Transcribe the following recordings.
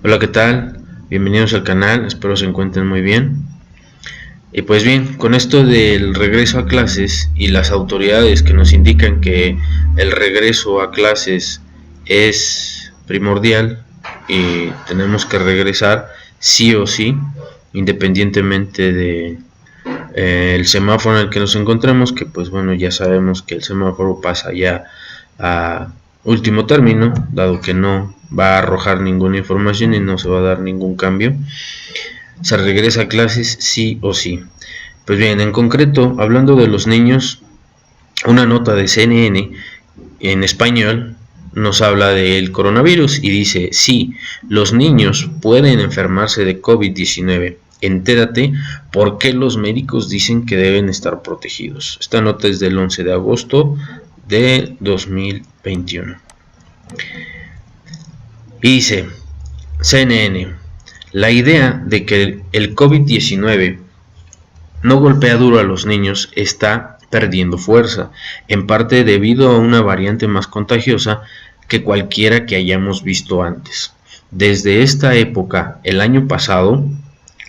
Hola, ¿qué tal? Bienvenidos al canal, espero se encuentren muy bien. Y pues bien, con esto del regreso a clases y las autoridades que nos indican que el regreso a clases es primordial y tenemos que regresar sí o sí, independientemente de el semáforo en el que nos encontremos, que pues bueno, ya sabemos que el semáforo pasa ya a último término, dado que no va a arrojar ninguna información y no se va a dar ningún cambio. Se regresa a clases sí o sí. Pues bien, en concreto, hablando de los niños, una nota de CNN en español nos habla del coronavirus y dice: sí, los niños pueden enfermarse de COVID-19. Entérate por qué los médicos dicen que deben estar protegidos. Esta nota es del 11 de agosto de 2021. Y dice CNN: la idea de que el COVID-19 no golpea duro a los niños está perdiendo fuerza, en parte debido a una variante más contagiosa que cualquiera que hayamos visto antes. Desde esta época, el año pasado,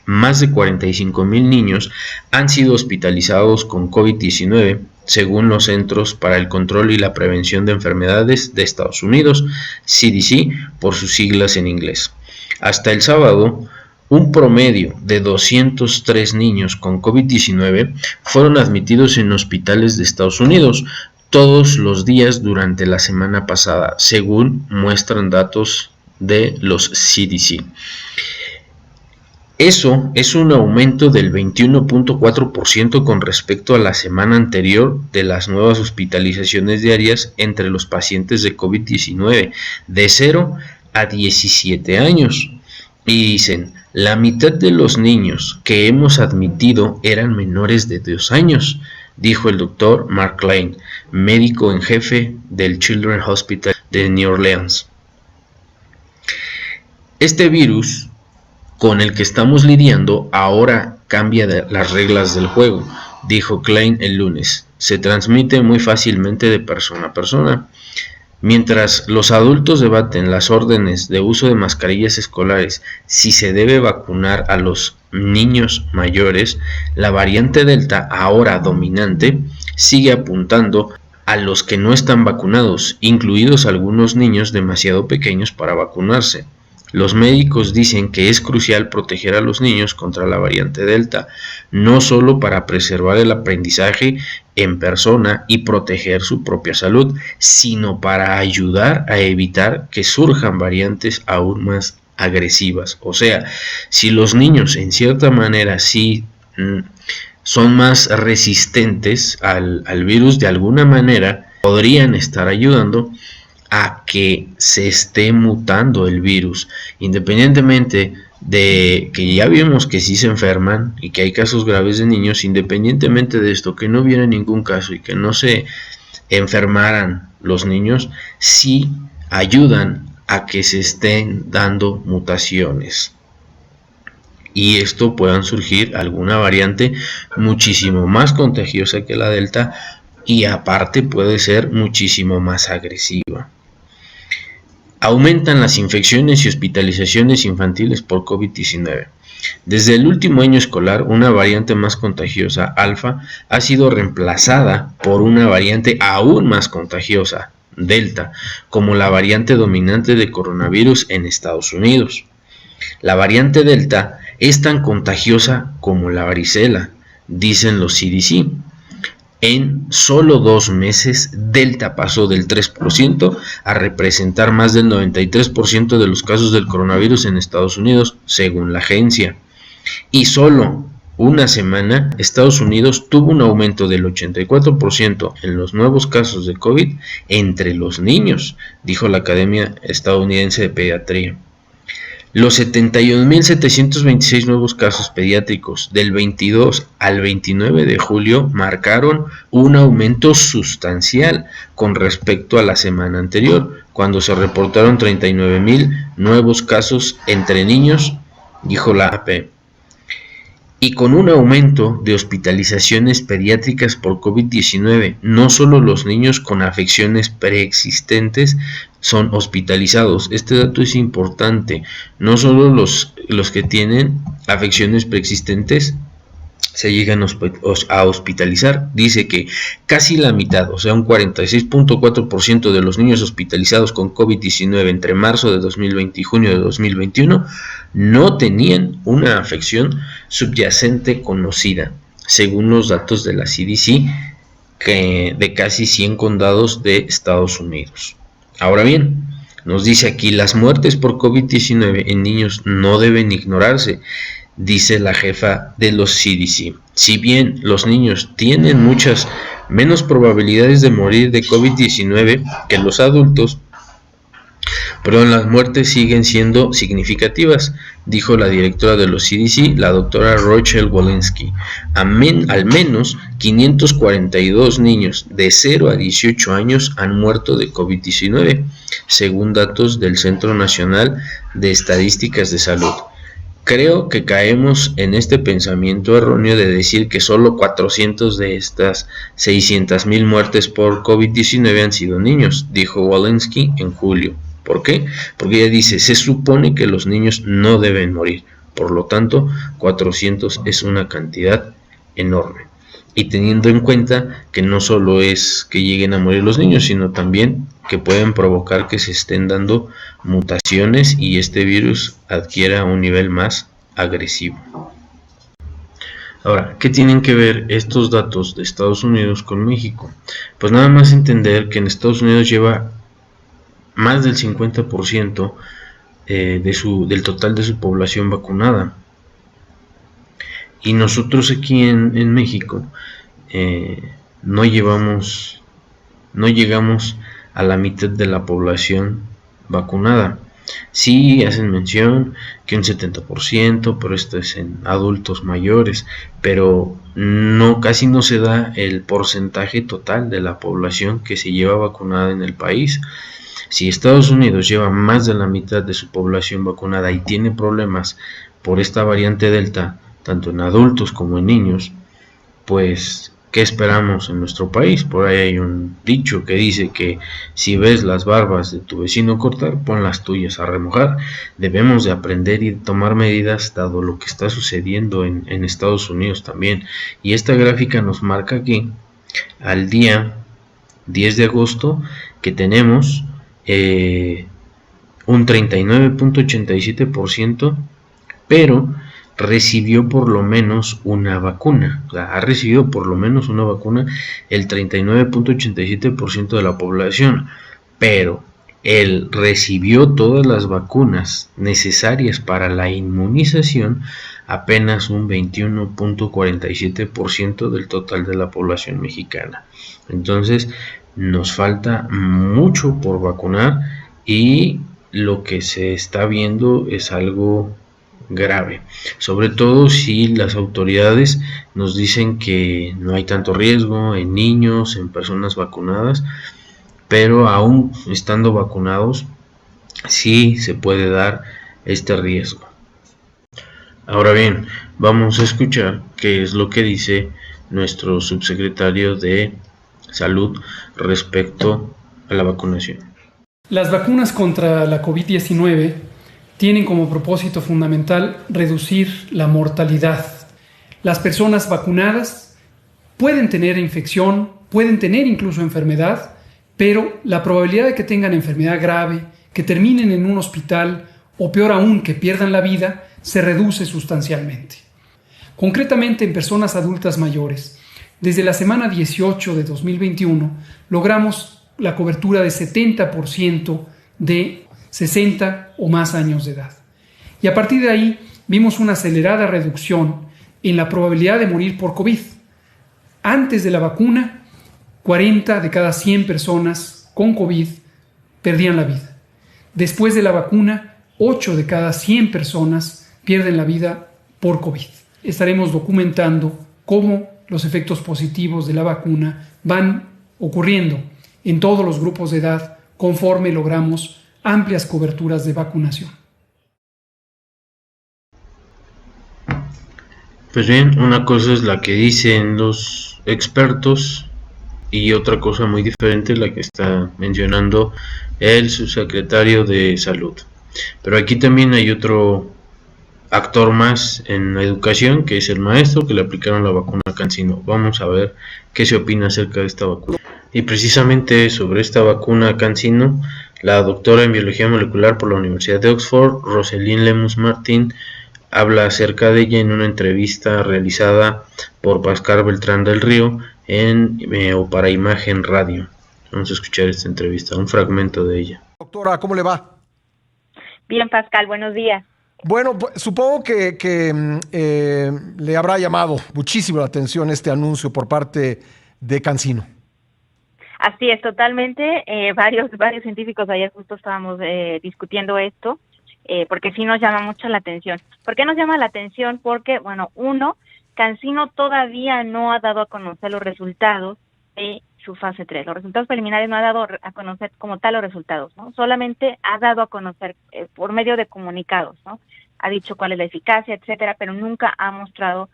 más de 45,000 niños han sido hospitalizados con COVID-19, según los Centros para el Control y la Prevención de Enfermedades de Estados Unidos, CDC por sus siglas en inglés. Hasta el sábado, un promedio de 203 niños con COVID-19 fueron admitidos en hospitales de Estados Unidos todos los días durante la semana pasada, según muestran datos de los CDC. Eso es un aumento del 21.4% con respecto a la semana anterior de las nuevas hospitalizaciones diarias entre los pacientes de COVID-19 de 0 a 17 años. Y dicen: la mitad de los niños que hemos admitido eran menores de 2 años, dijo el doctor Mark Lane, médico en jefe del Children's Hospital de New Orleans. Este virus con el que estamos lidiando ahora cambia las reglas del juego, dijo Klein el lunes. Se transmite muy fácilmente de persona a persona. Mientras los adultos debaten las órdenes de uso de mascarillas escolares, si se debe vacunar a los niños mayores, la variante Delta, ahora dominante, sigue apuntando a los que no están vacunados, incluidos algunos niños demasiado pequeños para vacunarse. Los médicos dicen que es crucial proteger a los niños contra la variante Delta, no solo para preservar el aprendizaje en persona y proteger su propia salud, sino para ayudar a evitar que surjan variantes aún más agresivas. O sea, si los niños en cierta manera sí son más resistentes al virus, de alguna manera podrían estar ayudando a que se esté mutando el virus, independientemente de que ya vimos que sí se enferman y que hay casos graves de niños. Independientemente de esto, que no hubiera ningún caso y que no se enfermaran los niños, sí ayudan a que se estén dando mutaciones y esto puedan surgir alguna variante muchísimo más contagiosa que la Delta, y aparte puede ser muchísimo más agresiva. Aumentan las infecciones y hospitalizaciones infantiles por COVID-19. Desde el último año escolar, una variante más contagiosa, Alfa, ha sido reemplazada por una variante aún más contagiosa, Delta, como la variante dominante de coronavirus en Estados Unidos. La variante Delta es tan contagiosa como la varicela, dicen los CDC. En solo 2 meses, Delta pasó del 3% a representar más del 93% de los casos del coronavirus en Estados Unidos, según la agencia. Y solo una semana, Estados Unidos tuvo un aumento del 84% en los nuevos casos de COVID entre los niños, dijo la Academia Estadounidense de Pediatría. Los 71.726 nuevos casos pediátricos del 22 al 29 de julio marcaron un aumento sustancial con respecto a la semana anterior, cuando se reportaron 39,000 nuevos casos entre niños, dijo la AP. Y con un aumento de hospitalizaciones pediátricas por COVID-19, no solo los niños con afecciones preexistentes son hospitalizados. Este dato es importante. No solo los que tienen afecciones preexistentes se llegan a hospitalizar. Dice que casi la mitad, o sea un 46.4% de los niños hospitalizados con COVID-19 entre marzo de 2020 y junio de 2021 no tenían una afección subyacente conocida, según los datos de la CDC, de casi 100 condados de Estados Unidos. Ahora bien, nos dice aquí, las muertes por COVID-19 en niños no deben ignorarse, dice la jefa de los CDC. Si bien los niños tienen muchas menos probabilidades de morir de COVID-19 que los adultos, pero las muertes siguen siendo significativas, dijo la directora de los CDC, la doctora Rochelle Walensky. Al menos 542 niños de 0 a 18 años han muerto de COVID-19, según datos del Centro Nacional de Estadísticas de Salud. Creo que caemos en este pensamiento erróneo de decir que solo 400 de estas 600,000 muertes por COVID-19 han sido niños, dijo Walensky en julio. ¿Por qué? Porque ella dice, se supone que los niños no deben morir, por lo tanto 400 es una cantidad enorme. Y teniendo en cuenta que no solo es que lleguen a morir los niños, sino también que pueden provocar que se estén dando mutaciones y este virus adquiera un nivel más agresivo. Ahora, ¿qué tienen que ver estos datos de Estados Unidos con México? Pues nada más entender que en Estados Unidos lleva más del 50% del total de su población vacunada. Y nosotros aquí en México no llegamos a la mitad de la población vacunada. Sí hacen mención que un 70%, pero esto es en adultos mayores, pero casi no se da el porcentaje total de la población que se lleva vacunada en el país. Si Estados Unidos lleva más de la mitad de su población vacunada y tiene problemas por esta variante Delta, tanto en adultos como en niños, pues ¿qué esperamos en nuestro país? Por ahí hay un dicho que dice que si ves las barbas de tu vecino cortar, pon las tuyas a remojar. Debemos de aprender y tomar medidas dado lo que está sucediendo en Estados Unidos también. Y esta gráfica nos marca aquí, al día 10 de agosto, que tenemos un 39.87%, pero recibió por lo menos una vacuna, o sea, ha recibido por lo menos una vacuna el 39.87% de la población, pero él recibió todas las vacunas necesarias para la inmunización apenas un 21.47% del total de la población mexicana. Entonces, nos falta mucho por vacunar y lo que se está viendo es algo grave, sobre todo si las autoridades nos dicen que no hay tanto riesgo en niños, en personas vacunadas, pero aún estando vacunados sí se puede dar este riesgo. Ahora bien, vamos a escuchar qué es lo que dice nuestro subsecretario de Salud respecto a la vacunación. Las vacunas contra la COVID-19 tienen como propósito fundamental reducir la mortalidad. Las personas vacunadas pueden tener infección, pueden tener incluso enfermedad, pero la probabilidad de que tengan enfermedad grave, que terminen en un hospital o peor aún que pierdan la vida, se reduce sustancialmente. Concretamente en personas adultas mayores, desde la semana 18 de 2021 logramos la cobertura de 70% de 60 o más años de edad. Y a partir de ahí vimos una acelerada reducción en la probabilidad de morir por COVID. Antes de la vacuna, 40 de cada 100 personas con COVID perdían la vida. Después de la vacuna, 8 de cada 100 personas pierden la vida por COVID. Estaremos documentando cómo los efectos positivos de la vacuna van ocurriendo en todos los grupos de edad conforme logramos amplias coberturas de vacunación. Pues bien, una cosa es la que dicen los expertos y otra cosa muy diferente la que está mencionando el subsecretario de Salud. Pero aquí también hay otro actor más en la educación, que es el maestro que le aplicaron la vacuna a CanSino. Vamos a ver qué se opina acerca de esta vacuna. Y precisamente sobre esta vacuna CanSino, la doctora en biología molecular por la Universidad de Oxford, Rosalind Lemus Martin, habla acerca de ella en una entrevista realizada por Pascal Beltrán del Río o para Imagen Radio. Vamos a escuchar esta entrevista, un fragmento de ella. Doctora, ¿cómo le va? Bien, Pascal, buenos días. Bueno, pues, supongo que le habrá llamado muchísimo la atención este anuncio por parte de CanSino. Así es, totalmente. Varios científicos ayer justo estábamos discutiendo esto, porque sí nos llama mucho la atención. ¿Por qué nos llama la atención? Porque, bueno, CanSino todavía no ha dado a conocer los resultados de su fase 3. Los resultados preliminares no ha dado a conocer como tal los resultados, ¿no? Solamente ha dado a conocer por medio de comunicados, ¿no? Ha dicho cuál es la eficacia, etcétera, pero nunca ha mostrado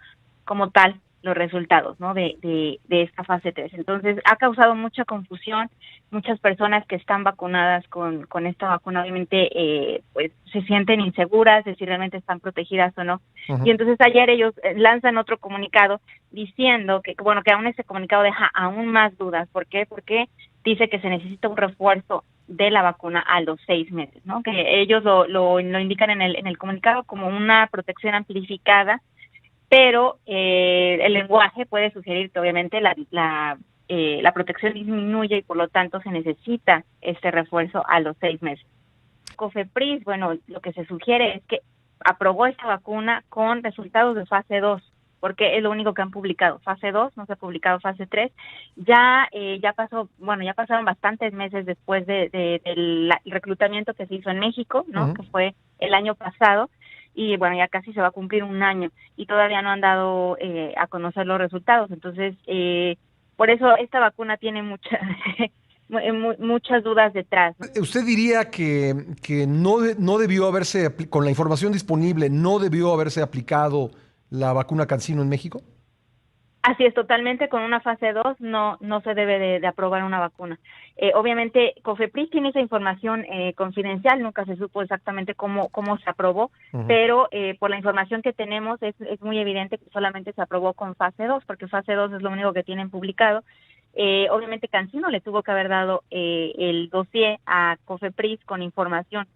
como tal los resultados, ¿no? de esta fase 3. Entonces, ha causado mucha confusión. Muchas personas que están vacunadas con esta vacuna, obviamente, pues se sienten inseguras de si realmente están protegidas o no. Uh-huh. Y entonces ayer ellos lanzan otro comunicado diciendo que aún ese comunicado deja aún más dudas. ¿Por qué? Porque dice que se necesita un refuerzo de la vacuna a los 6 meses, ¿no? Que ellos lo indican en el comunicado como una protección amplificada, pero el lenguaje puede sugerir que obviamente la protección disminuye y por lo tanto se necesita este refuerzo a los 6 meses. COFEPRIS, bueno, lo que se sugiere es que aprobó esta vacuna con resultados de fase 2, porque es lo único que han publicado. Fase 2, no se ha publicado fase 3. Ya pasaron bastantes meses después del reclutamiento que se hizo en México, ¿no? Uh-huh. Que fue el año pasado. Y bueno, ya casi se va a cumplir un año y todavía no han dado a conocer los resultados. Entonces, por eso esta vacuna tiene muchas dudas detrás, ¿no? ¿Usted diría que no debió haberse, con la información disponible, no debió haberse aplicado la vacuna CanSino en México? Así es, totalmente. Con una fase 2 no se debe de aprobar una vacuna. Obviamente, COFEPRIS tiene esa información confidencial, nunca se supo exactamente cómo se aprobó, uh-huh. Pero por la información que tenemos es muy evidente que solamente se aprobó con fase 2, porque fase 2 es lo único que tienen publicado. Obviamente, CanSino le tuvo que haber dado el dossier a COFEPRIS con información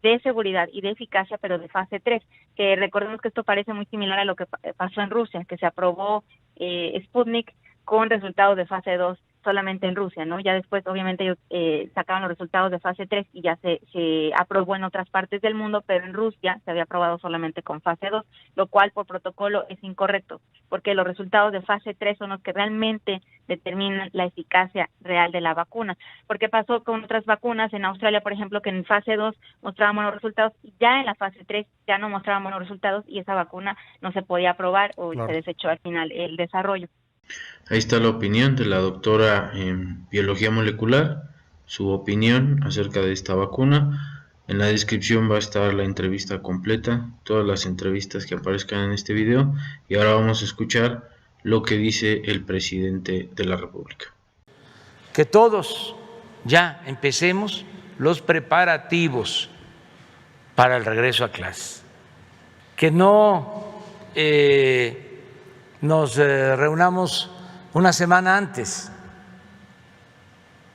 de seguridad y de eficacia, pero de fase 3, que recordemos que esto parece muy similar a lo que pasó en Rusia, que se aprobó Sputnik con resultados de fase 2 solamente en Rusia, ¿no? Ya después, obviamente, ellos sacaban los resultados de fase 3 y ya se aprobó en otras partes del mundo, pero en Rusia se había aprobado solamente con fase 2, lo cual por protocolo es incorrecto, porque los resultados de fase 3 son los que realmente determinan la eficacia real de la vacuna. Porque pasó con otras vacunas, en Australia, por ejemplo, que en fase 2 mostraban buenos resultados, y ya en la fase 3 ya no mostraban buenos resultados y esa vacuna no se podía aprobar o claro, se desechó al final el desarrollo. Ahí está la opinión de la doctora en biología molecular, su opinión acerca de esta vacuna. En la descripción va a estar la entrevista completa, todas las entrevistas que aparezcan en este video. Y ahora vamos a escuchar lo que dice el presidente de la República. Que todos ya empecemos los preparativos para el regreso a clases. Que no nos reunamos una semana antes,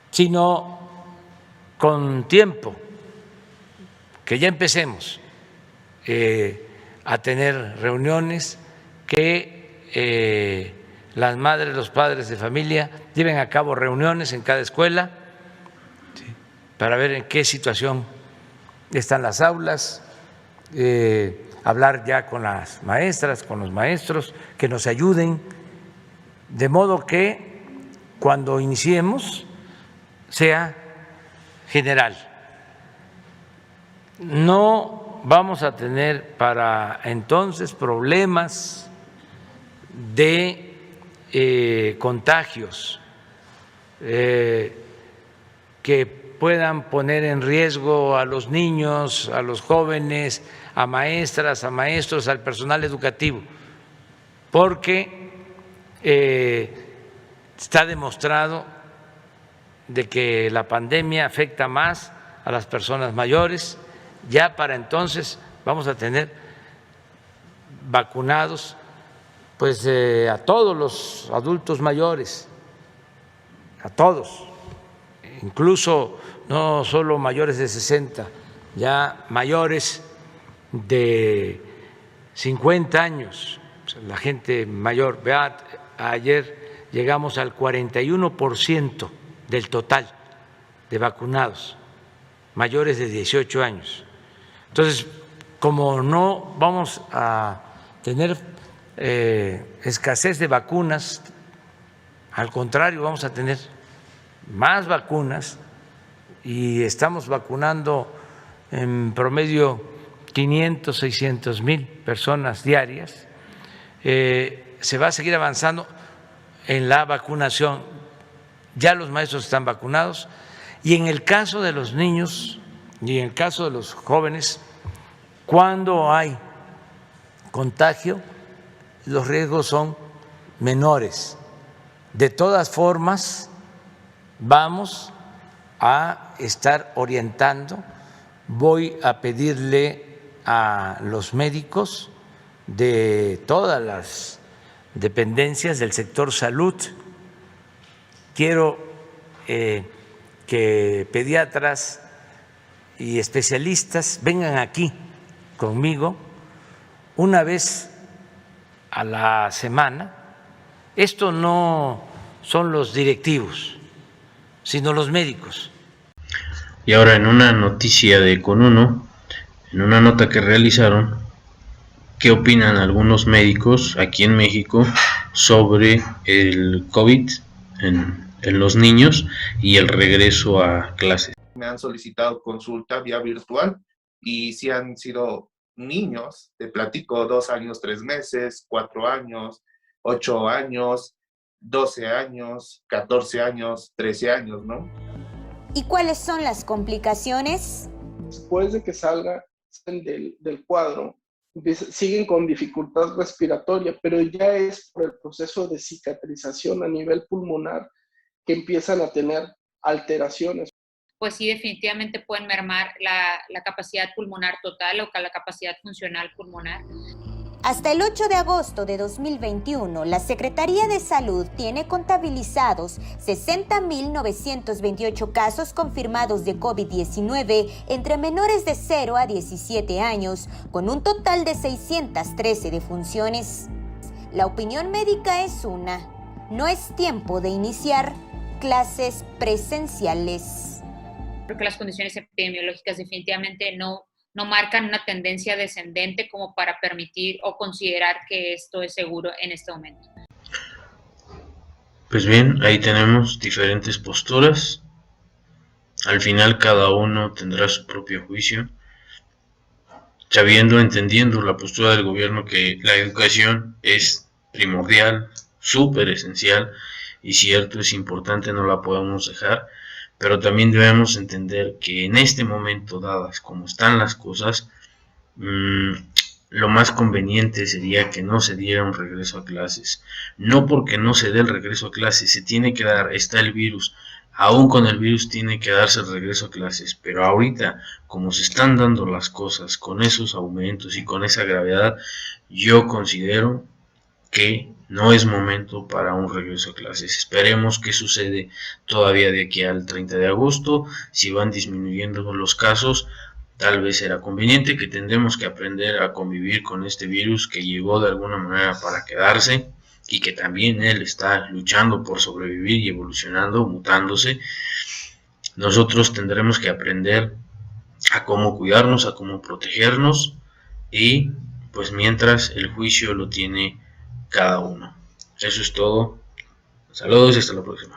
sino con tiempo, que ya empecemos a tener reuniones, que las madres, los padres de familia lleven a cabo reuniones en cada escuela, ¿sí?, para ver en qué situación están las aulas, hablar ya con las maestras, con los maestros, que nos ayuden, de modo que cuando iniciemos sea general. No vamos a tener para entonces problemas de contagios que puedan poner en riesgo a los niños, a los jóvenes, a maestras, a maestros, al personal educativo, porque está demostrado de que la pandemia afecta más a las personas mayores. Ya para entonces vamos a tener vacunados pues a todos los adultos mayores, a todos, incluso no solo mayores de 60, ya mayores de 50 años, o sea, la gente mayor. Vea, ayer llegamos al 41% del total de vacunados mayores de 18 años. Entonces, como no vamos a tener escasez de vacunas, al contrario, vamos a tener más vacunas y estamos vacunando en promedio 500, 600 mil personas diarias. Se va a seguir avanzando en la vacunación. Ya los maestros están vacunados y en el caso de los niños y en el caso de los jóvenes, cuando hay contagio, los riesgos son menores. De todas formas, vamos a estar orientando, voy a pedirle a los médicos de todas las dependencias del sector salud, quiero que pediatras y especialistas vengan aquí conmigo una vez a la semana. Esto no son los directivos, sino los médicos. Y ahora en una noticia de Econuno, en una nota que realizaron, ¿qué opinan algunos médicos aquí en México sobre el COVID en los niños y el regreso a clases? Me han solicitado consulta vía virtual y si han sido niños, te platico, 2 años, 3 meses, 4 años, 8 años, 12 años, 14 años, 13 años, ¿no? ¿Y cuáles son las complicaciones? Después de que salgan del cuadro, siguen con dificultad respiratoria, pero ya es por el proceso de cicatrización a nivel pulmonar que empiezan a tener alteraciones. Pues sí, definitivamente pueden mermar la capacidad pulmonar total o la capacidad funcional pulmonar. Hasta el 8 de agosto de 2021, la Secretaría de Salud tiene contabilizados 60.928 casos confirmados de COVID-19 entre menores de 0 a 17 años, con un total de 613 defunciones. La opinión médica es una: no es tiempo de iniciar clases presenciales. Porque las condiciones epidemiológicas definitivamente no marcan una tendencia descendente como para permitir o considerar que esto es seguro en este momento. Pues bien, ahí tenemos diferentes posturas. Al final cada uno tendrá su propio juicio, sabiendo, entendiendo la postura del gobierno que la educación es primordial, súper esencial y cierto, es importante, no la podemos dejar. Pero también debemos entender que en este momento, dadas como están las cosas, lo más conveniente sería que no se diera un regreso a clases. No porque no se dé el regreso a clases, se tiene que dar, está el virus. Aún con el virus tiene que darse el regreso a clases. Pero ahorita, como se están dando las cosas, con esos aumentos y con esa gravedad, yo considero que no es momento para un regreso a clases. Esperemos qué sucede todavía de aquí al 30 de agosto. Si van disminuyendo los casos, tal vez será conveniente, que tendremos que aprender a convivir con este virus que llegó de alguna manera para quedarse y que también él está luchando por sobrevivir y evolucionando, mutándose. Nosotros tendremos que aprender a cómo cuidarnos, a cómo protegernos y pues mientras el juicio lo tiene cada uno. Eso es todo. Saludos y hasta la próxima.